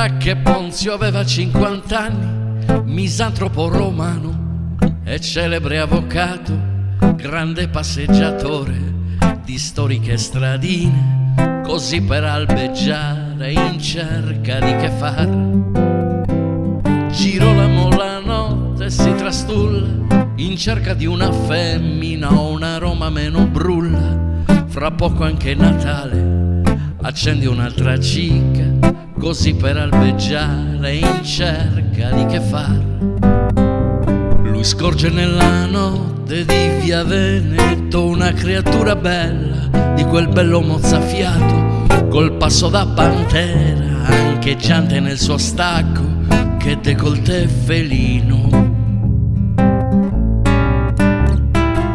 Sarà che Ponzio aveva 50 anni, misantropo romano e celebre avvocato, grande passeggiatore di storiche stradine, così per albeggiare in cerca di che far. Girolamo la notte e si trastulla in cerca di una femmina o una Roma meno brulla. Fra poco anche Natale, accendi un'altra cicca, così per albeggiare in cerca di che far. Lui scorge nella notte di via Veneto una creatura bella, di quel bello mozzafiato, col passo da pantera, ancheggiante nel suo stacco, che décolleté felino.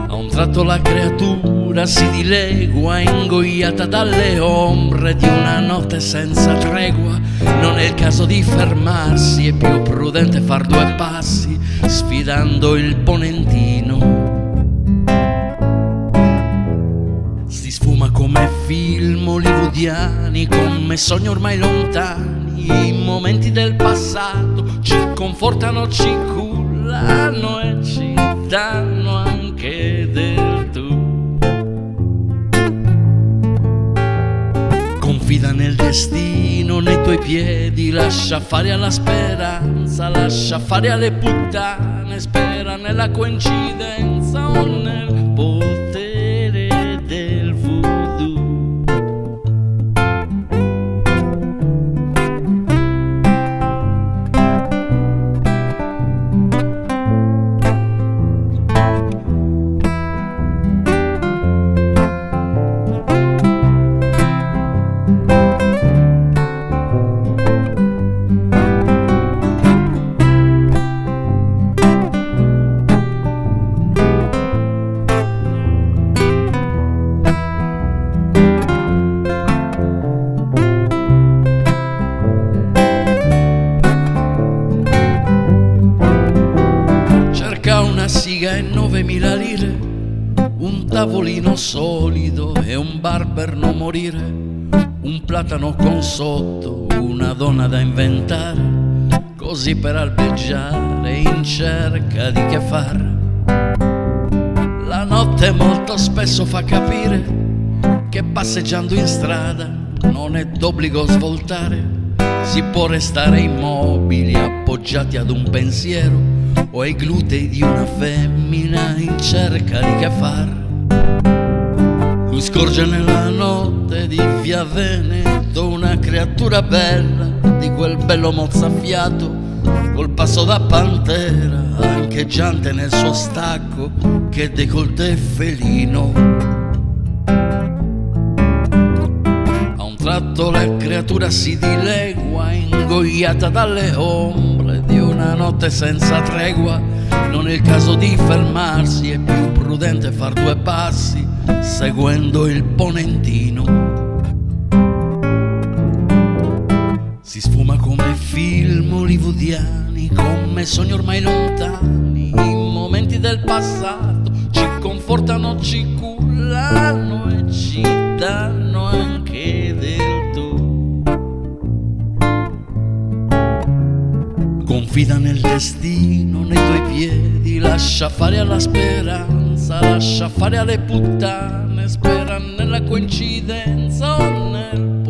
A un tratto la creatura si dilegua, ingoiata dalle ombre di una notte senza tregua. Non è il caso di fermarsi, è più prudente far due passi, sfidando il ponentino. Si sfuma come film hollywoodiani, come sogni ormai lontani. I momenti del passato ci confortano, ci cullano e ci danno anche del tu. Confida nel destino, nei tuoi piedi, lascia fare alla speranza, lascia fare alle puttane, spera nella coincidenza o nel potere del voodoo. Una siga e 9.000 lire, un tavolino solido e un bar per non morire, un platano con sotto, una donna da inventare, così per albeggiare in cerca di che far. La notte molto spesso fa capire che passeggiando in strada non è d'obbligo svoltare, si può restare immobili appoggiati ad un pensiero o ai glutei di una femmina in cerca di che far. Lui scorge nella notte di via Veneto una creatura bella, di quel bello mozzafiato, col passo da pantera, ancheggiante nel suo stacco, che décolleté felino. A un tratto la creatura si dilegua, ingoiata dalle ombre di una notte senza tregua. Non è il caso di fermarsi, è più prudente far due passi, seguendo il ponentino. Si sfuma come film hollywoodiani, come sogni ormai lontani. I momenti del passato ci confortano, ci cullano e ci danno anche del tu. Confida nel destino, nei tuoi piedi, lascia fare alla speranza, lascia fare alle puttane, spera nella coincidenza o nel